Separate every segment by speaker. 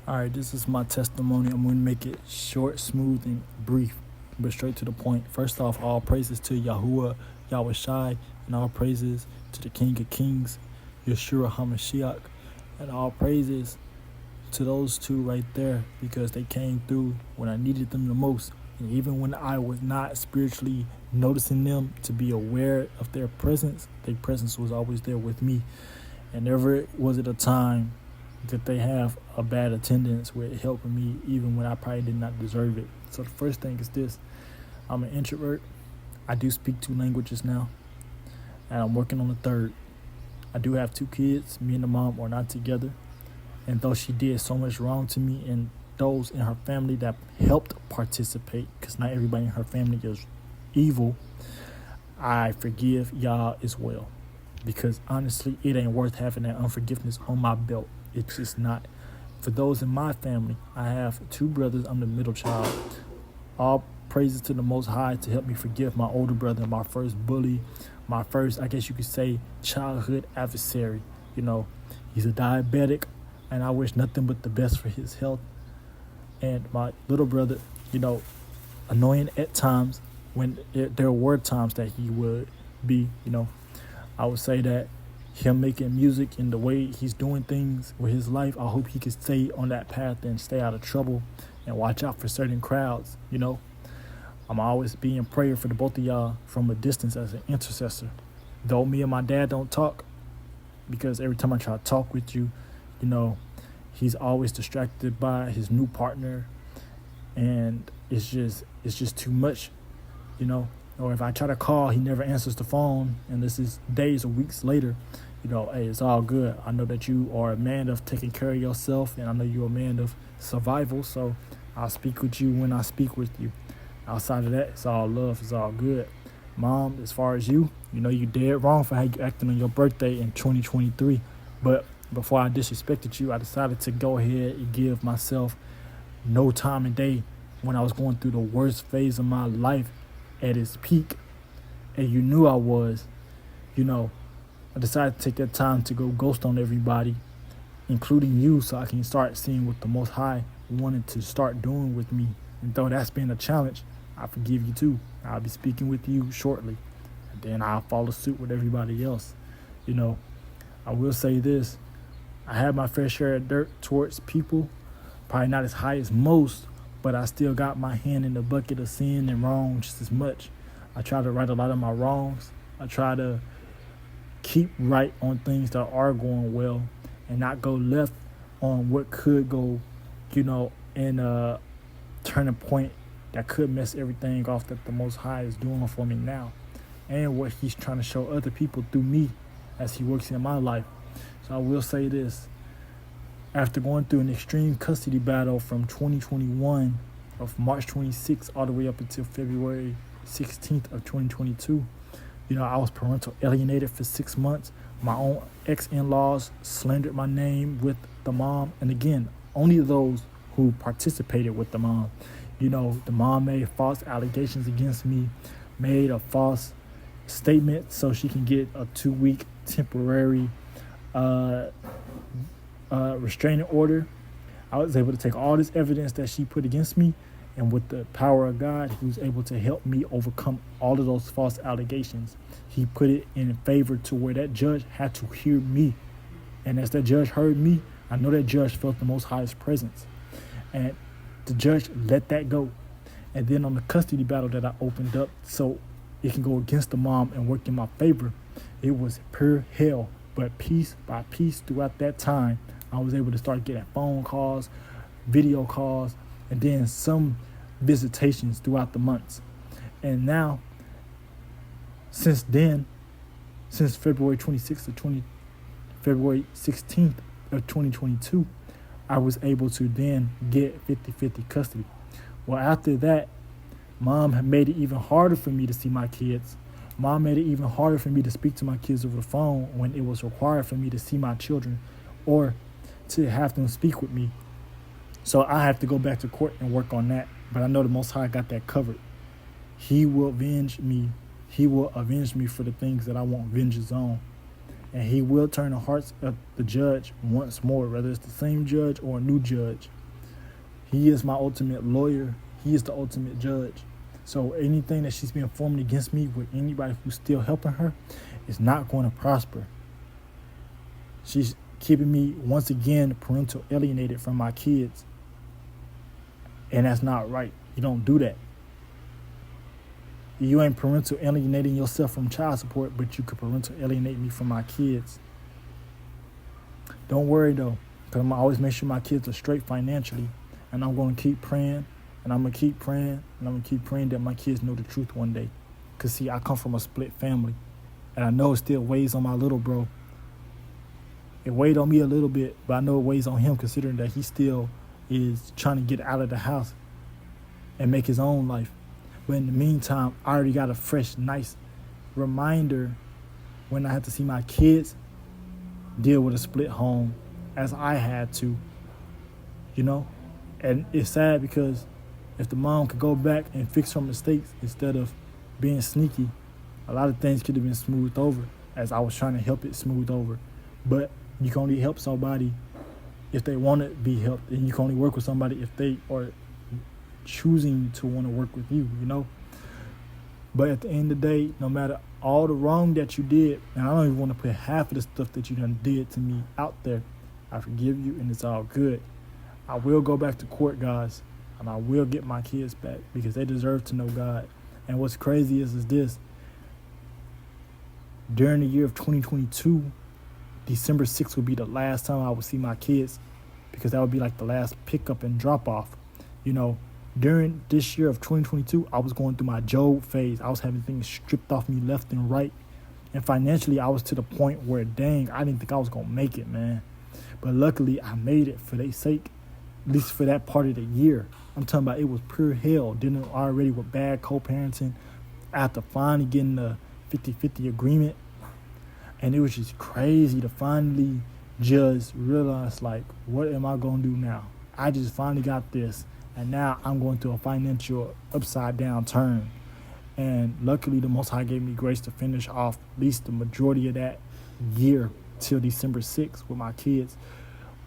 Speaker 1: All right, this is my testimony. I'm going to make it short, smooth, and brief, but straight to the point. First off, all praises to Yahuwah, Yahweh Shai, and all praises to the King of Kings, Yeshua HaMashiach, and all praises to those two right there because they came through when I needed them the most. And even when I was not spiritually noticing them to be aware of their presence was always there with me. And never was it a time that they have a bad attendance with helping me even when I probably did not deserve it. So the first thing is this. I'm an introvert. I do speak two languages now, and I'm working on the third. I do have two kids. Me and the mom are not together. And though she did so much wrong to me and those in her family that helped participate, because not everybody in her family is evil, I forgive y'all as well. Because honestly, it ain't worth having that unforgiveness on my belt. It's just not. For those in my family, I have two brothers. I'm the middle child. All praises to the Most High to help me forgive my older brother, my first bully, my first, I guess you could say, childhood adversary. You know, he's a diabetic, and I wish nothing but the best for his health. And my little brother, annoying at times when there were times that he would be, I would say that him making music and the way he's doing things with his life, I hope he can stay on that path and stay out of trouble and watch out for certain crowds. I'm always being prayer for the both of y'all from a distance as an intercessor. Though me and my dad don't talk, because every time I try to talk with you, he's always distracted by his new partner, and it's just too much, Or if I try to call, he never answers the phone, and this is days or weeks later. Hey, it's all good. I know that you are a man of taking care of yourself, and I know you're a man of survival, so I'll speak with you when I speak with you. Outside of that, it's all love. It's all good. Mom, as far as you you dead wrong for how you acting on your birthday in 2023. But before I disrespected you, I decided to go ahead and give myself no time and day when I was going through the worst phase of my life at its peak. And you knew I was, I decided to take that time to go ghost on everybody, including you, so I can start seeing what the Most High wanted to start doing with me. And though that's been a challenge, I forgive you too. I'll be speaking with you shortly. And then I'll follow suit with everybody else. I will say this. I had my fair share of dirt towards people, probably not as high as most, but I still got my hand in the bucket of sin and wrong just as much. I try to right a lot of my wrongs. I try to keep right on things that are going well and not go left on what could go, in a turning point that could mess everything off that the Most High is doing for me now, and what he's trying to show other people through me as he works in my life. So I will say this. After going through an extreme custody battle from 2021 of March 26th all the way up until February 16th of 2022, I was parental alienated for 6 months. My own ex-in-laws slandered my name with the mom. And again, only those who participated with the mom. The mom made false allegations against me, made a false statement so she can get a 2-week temporary restraining order. I was able to take all this evidence that she put against me, and with the power of God, he was able to help me overcome all of those false allegations. He put it in favor to where that judge had to hear me. And as that judge heard me, I know that judge felt the Most High's presence. And the judge let that go. And then on the custody battle that I opened up so it can go against the mom and work in my favor, it was pure hell. But piece by piece throughout that time, I was able to start getting phone calls, video calls, and then some visitations throughout the months. And now, since February 26th to February 16th of 2022, I was able to then get 50-50 custody. Well, after that, Mom had made it even harder for me to see my kids. Mom made it even harder for me to speak to my kids over the phone when it was required for me to see my children or to have them speak with me. So I have to go back to court and work on that. But I know the Most High got that covered. He will avenge me. He will avenge me for the things that I want vengeance on. And he will turn the hearts of the judge once more, whether it's the same judge or a new judge. He is my ultimate lawyer. He is the ultimate judge. So anything that she's being formed against me with anybody who's still helping her is not going to prosper. She's keeping me, once again, parental alienated from my kids. And that's not right. You don't do that. You ain't parental alienating yourself from child support, but you could parental alienate me from my kids. Don't worry, though, because I'm going to always make sure my kids are straight financially. And I'm going to keep praying, and I'm going to keep praying, and I'm going to keep praying that my kids know the truth one day. Because, see, I come from a split family, and I know it still weighs on my little bro. It weighed on me a little bit, but I know it weighs on him considering that he still is trying to get out of the house and make his own life. But in the meantime, I already got a fresh, nice reminder when I had to see my kids deal with a split home as I had to, you know? And it's sad because if the mom could go back and fix her mistakes instead of being sneaky, a lot of things could have been smoothed over as I was trying to help it smooth over. But you can only help somebody if they want to be helped, and you can only work with somebody if they are choosing to want to work with you, you know? But at the end of the day, no matter all the wrong that you did, and I don't even want to put half of the stuff that you done did to me out there, I forgive you and it's all good. I will go back to court, guys, and I will get my kids back because they deserve to know God. And what's crazy is this. During the year of 2022, December 6th would be the last time I would see my kids because that would be like the last pickup and drop off. You know, during this year of 2022, I was going through my Job phase. I was having things stripped off me left and right. And financially, I was to the point where, dang, I didn't think I was going to make it, man. But luckily, I made it for their sake, at least for that part of the year. I'm talking about it was pure hell, dealing already with bad co-parenting after finally getting the 50-50 agreement. And it was just crazy to finally just realize, like, what am I going to do now? I just finally got this, and now I'm going through a financial upside-down turn. And luckily, the Most High gave me grace to finish off at least the majority of that year till December 6th with my kids,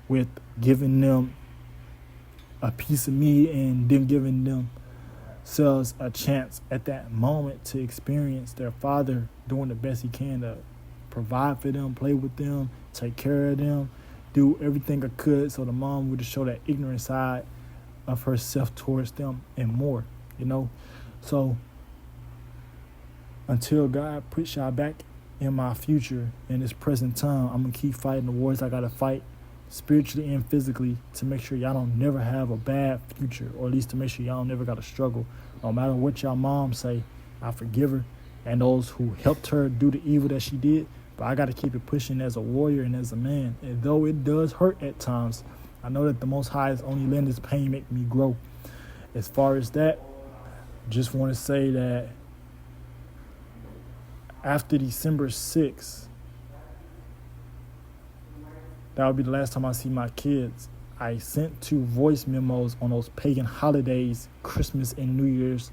Speaker 1: with giving them a piece of me and then giving themselves a chance at that moment to experience their father doing the best he can to provide for them, play with them, take care of them, do everything I could so the mom would just show that ignorant side of herself towards them and more, you know? So until God puts y'all back in my future, in this present time, I'm going to keep fighting the wars I got to fight spiritually and physically to make sure y'all don't never have a bad future, or at least to make sure y'all never got to struggle. No matter what y'all mom say, I forgive her and those who helped her do the evil that she did. But I got to keep it pushing as a warrior and as a man. And though it does hurt at times, I know that the Most High is only letting this pain make me grow. As far as that, just want to say that after December 6th, that would be the last time I see my kids. I sent 2 voice memos on those pagan holidays, Christmas and New Year's,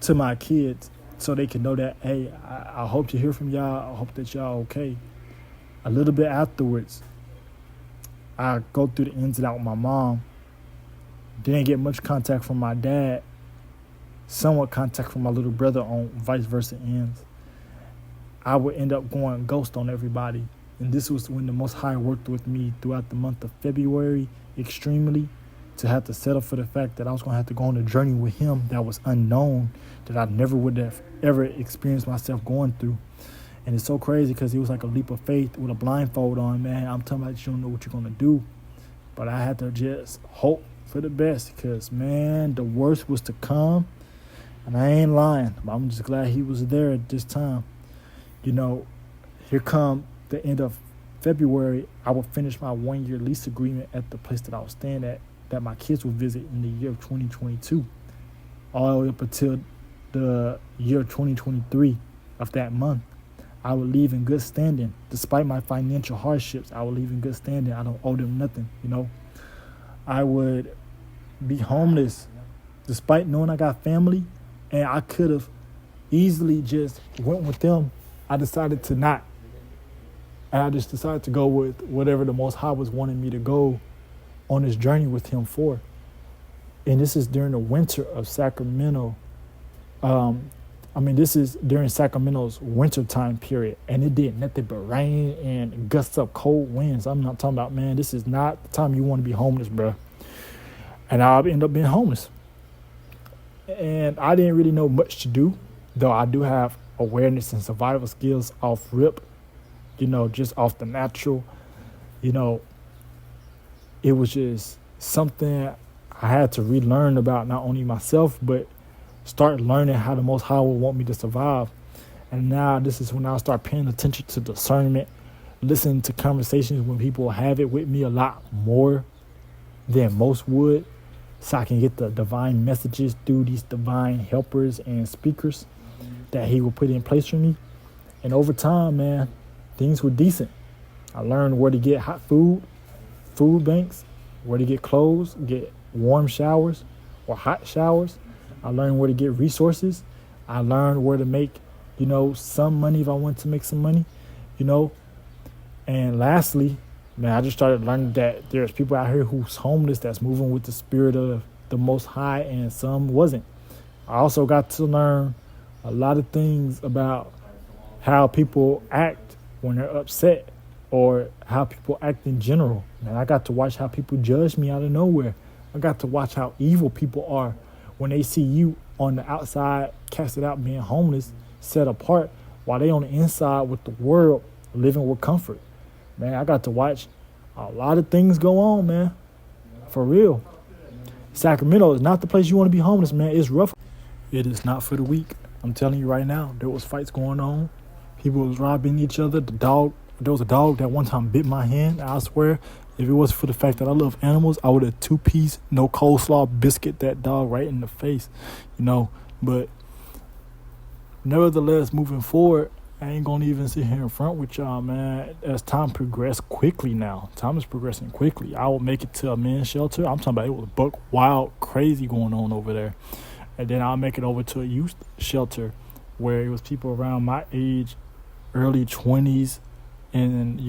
Speaker 1: to my kids so they can know that, hey, I hope to hear from y'all. I hope that y'all okay. A little bit afterwards, I go through the ins and outs with my mom. Didn't get much contact from my dad. Somewhat contact from my little brother on vice versa ends. I would end up going ghost on everybody. And this was when the Most High worked with me throughout the month of February extremely to have to settle for the fact that I was going to have to go on a journey with him that was unknown, that I never would have ever experienced myself going through. And it's so crazy because it was like a leap of faith with a blindfold on, man. I'm talking about you don't know what you're going to do. But I had to just hope for the best because, man, the worst was to come. And I ain't lying. But I'm just glad he was there at this time. You know, here come the end of February, I would finish my 1-year lease agreement at the place that I was staying at, that my kids would visit in the year of 2022, all the way up until the year 2023 of that month. I would leave in good standing. Despite my financial hardships, I would leave in good standing. I don't owe them nothing, you know. I would be homeless despite knowing I got family, and I could have easily just went with them. I decided to not. And I just decided to go with whatever the Most High was wanting me to go on this journey with him for. And this is during the winter of Sacramento. This is during Sacramento's winter time period. And it did nothing but rain and gusts up cold winds. I'm not talking about, man, this is not the time you want to be homeless, bro. And I'll end up being homeless. And I didn't really know much to do, though I do have awareness and survival skills off rip, just off the natural. It was just something I had to relearn about not only myself, but start learning how the Most High would want me to survive. And now this is when I start paying attention to discernment, listening to conversations when people have it with me a lot more than most would, so I can get the divine messages through these divine helpers and speakers that he will put in place for me. And over time, man, things were decent. I learned where to get hot food banks, where to get clothes, get warm showers or hot showers. I learned where to get resources. I learned where to make, some money if I wanted to make some money, And lastly, man, I just started learning that there's people out here who's homeless that's moving with the spirit of the Most High, and some wasn't. I also got to learn a lot of things about how people act when they're upset, or how people act in general. Man, I got to watch how people judge me out of nowhere. I got to watch how evil people are when they see you on the outside, casted out, being homeless, set apart, while they on the inside with the world, living with comfort. Man, I got to watch a lot of things go on, man. For real. Sacramento is not the place you want to be homeless, man. It's rough. It is not for the weak. I'm telling you right now, there was fights going on. People was robbing each other. There was a dog that one time bit my hand. I swear, if it wasn't for the fact that I love animals, I would have 2-piece, no coleslaw biscuit that dog right in the face, But nevertheless, moving forward, I ain't gonna even sit here in front with y'all, man. As time progressed quickly now. Time is progressing quickly. I will make it to a men's shelter. I'm talking about it was buck wild, crazy going on over there. And then I'll make it over to a youth shelter where it was people around my age, early 20s. And,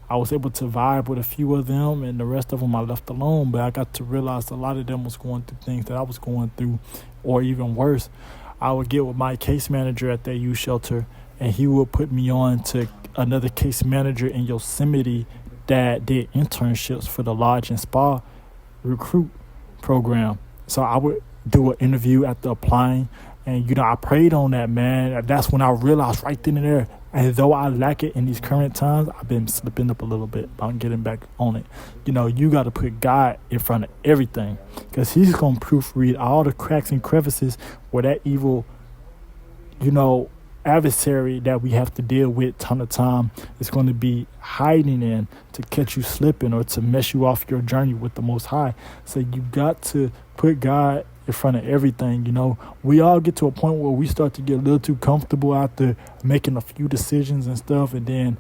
Speaker 1: I was able to vibe with a few of them, and the rest of them I left alone. But I got to realize a lot of them was going through things that I was going through, or even worse. I would get with my case manager at that youth shelter, and he would put me on to another case manager in Yosemite that did internships for the Lodge and Spa recruit program. So I would do an interview after applying, and, I prayed on that, man. That's when I realized right then and there, and though I lack it in these current times, I've been slipping up a little bit. I'm getting back on it. You got to put God in front of everything, because he's going to proofread all the cracks and crevices where that evil, adversary that we have to deal with ton of time is going to be hiding in to catch you slipping or to mess you off your journey with the Most High. So you got to put God in front of everything. We all get to a point where we start to get a little too comfortable after making a few decisions and stuff, and then,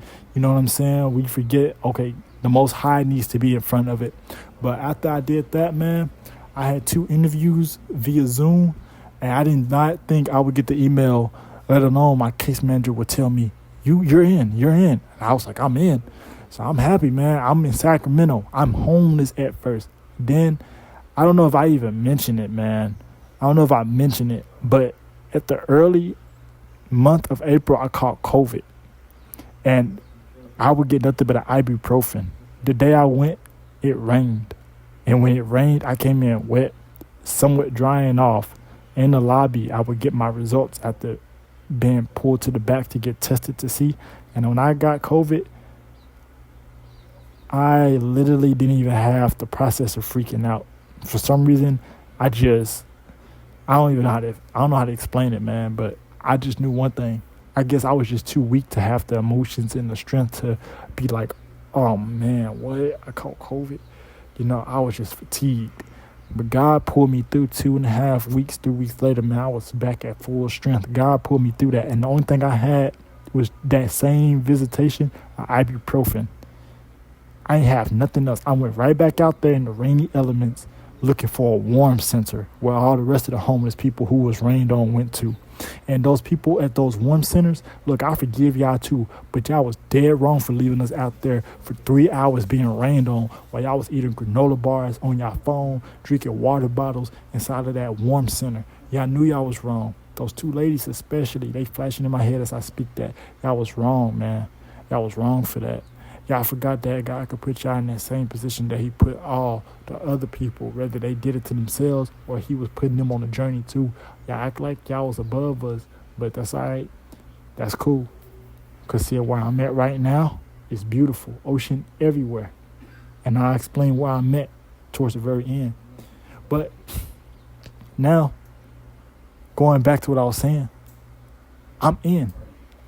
Speaker 1: we forget, okay, the Most High needs to be in front of it. But after I did that, man, I had 2 interviews via Zoom, and I did not think I would get the email, let alone my case manager would tell me, you're in. And I was like, I'm in. So I'm happy, man. I'm in Sacramento. I'm homeless at first. Then I don't know if I even mentioned it, man. I don't know if I mentioned it, but at the early month of April, I caught COVID. And I would get nothing but an ibuprofen. The day I went, it rained. And when it rained, I came in wet, somewhat drying off. In the lobby, I would get my results after being pulled to the back to get tested to see. And when I got COVID, I literally didn't even have the process of freaking out. For some reason, I don't know how to explain it, man, but I just knew one thing. I guess I was just too weak to have the emotions and the strength to be like, oh man, what? I caught COVID. I was just fatigued. But God pulled me through 2.5 weeks, 3 weeks later, man, I was back at full strength. God pulled me through that. And the only thing I had was that same visitation, ibuprofen. I ain't have nothing else. I went right back out there in the rainy elements looking for a warm center where all the rest of the homeless people who was rained on went to. And those people at those warm centers, look, I forgive y'all too, but y'all was dead wrong for leaving us out there for 3 hours being rained on while y'all was eating granola bars on y'all phone, drinking water bottles inside of that warm center. Y'all knew y'all was wrong. Those two ladies especially, they flashing in my head as I speak that. Y'all was wrong, man. Y'all was wrong for that. Y'all forgot that God could put y'all in that same position that he put all the other people, whether they did it to themselves or he was putting them on a journey too. Y'all act like y'all was above us, but that's all right. That's cool. Because see, where I'm at right now is beautiful. Ocean everywhere. And I'll explain where I'm at towards the very end. But now, going back to what I was saying, I'm in.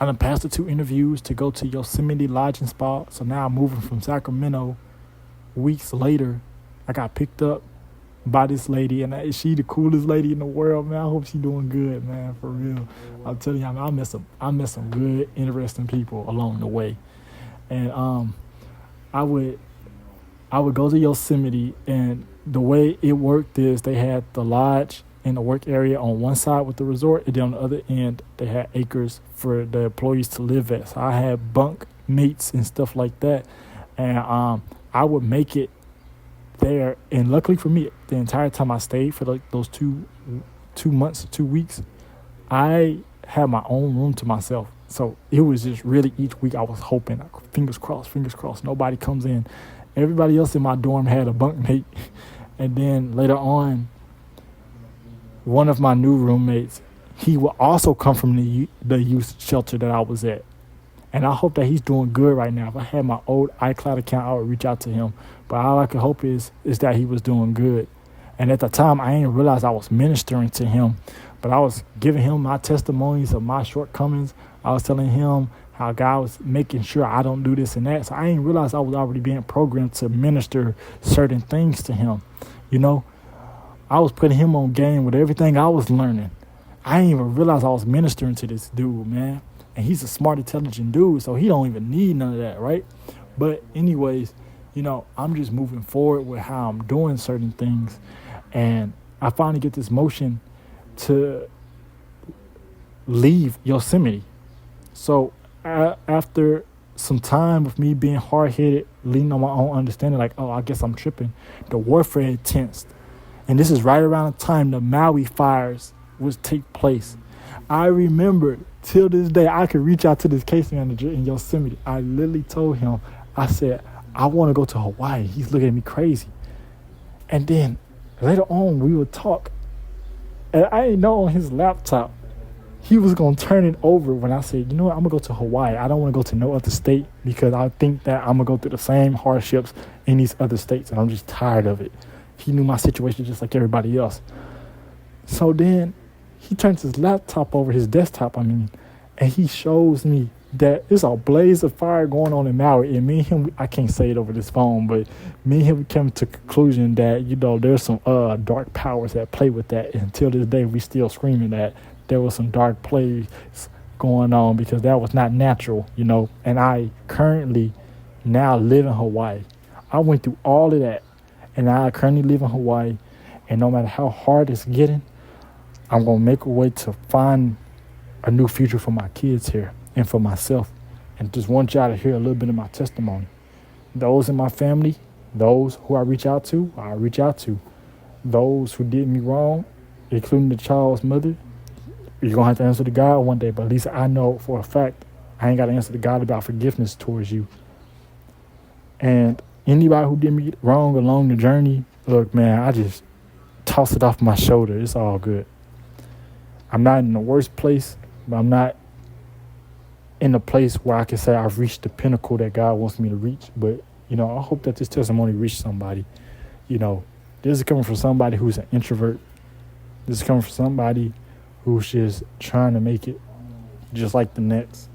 Speaker 1: I done passed the 2 interviews to go to Yosemite Lodging Spot. So now I'm moving from Sacramento. Weeks later, I got picked up by this lady, and she the coolest lady in the world, man. I hope she doing good, man, for real. I'm telling you, I met some good, interesting people along the way. And I would go to Yosemite, and the way it worked is they had the lodge in the work area on one side with the resort, and then on the other end they had acres for the employees to live at. So I had bunk mates and stuff like that, and I would make it there. And luckily for me, the entire time I stayed for like those 2 months, 2 weeks, I had my own room to myself. So it was just really each week I was hoping, fingers crossed, nobody comes in. Everybody else in my dorm had a bunk mate, and then later on, one of my new roommates, he will also come from the youth shelter that I was at. And I hope that he's doing good right now. If I had my old iCloud account, I would reach out to him. But all I could hope is that he was doing good. And at the time, I didn't realize I was ministering to him. But I was giving him my testimonies of my shortcomings. I was telling him how God was making sure I don't do this and that. So I didn't realize I was already being programmed to minister certain things to him, you know. I was putting him on game with everything I was learning. I didn't even realize I was ministering to this dude, man. And he's a smart, intelligent dude, so he don't even need none of that, right? But anyways, you know, I'm just moving forward with how I'm doing certain things. And I finally get this motion to leave Yosemite. So after some time of me being hard-headed, leaning on my own understanding, like, oh, I guess I'm tripping, the warfare had tensed. And this is right around the time the Maui fires would take place. I remember till this day, I could reach out to this case manager in Yosemite. I literally told him, I said, I want to go to Hawaii. He's looking at me crazy. And then later on, we would talk. And I didn't know on his laptop, he was going to turn it over when I said, you know what, I'm going to go to Hawaii. I don't want to go to no other state because I think that I'm going to go through the same hardships in these other states. And I'm just tired of it. He knew my situation just like everybody else. So then he turns his laptop over, his desktop, and he shows me that there's a blaze of fire going on in Maui. And me and him, I can't say it over this phone, but me and him came to the conclusion that, you know, there's some dark powers that play with that. And until this day, we still screaming that there was some dark plays going on because that was not natural, you know. And I currently now live in Hawaii. I went through all of that. And I currently live in Hawaii, and no matter how hard it's getting, I'm going to make a way to find a new future for my kids here and for myself. And just want y'all to hear a little bit of my testimony. Those in my family, those who I reach out to, I reach out to. Those who did me wrong, including the child's mother, you're going to have to answer to God one day. But at least I know for a fact I ain't got to answer to God about forgiveness towards you. And anybody who did me wrong along the journey, look, man, I just toss it off my shoulder. It's all good. I'm not in the worst place, but I'm not in a place where I can say I've reached the pinnacle that God wants me to reach. But, you know, I hope that this testimony reached somebody. You know, this is coming from somebody who's an introvert. This is coming from somebody who's just trying to make it just like the next.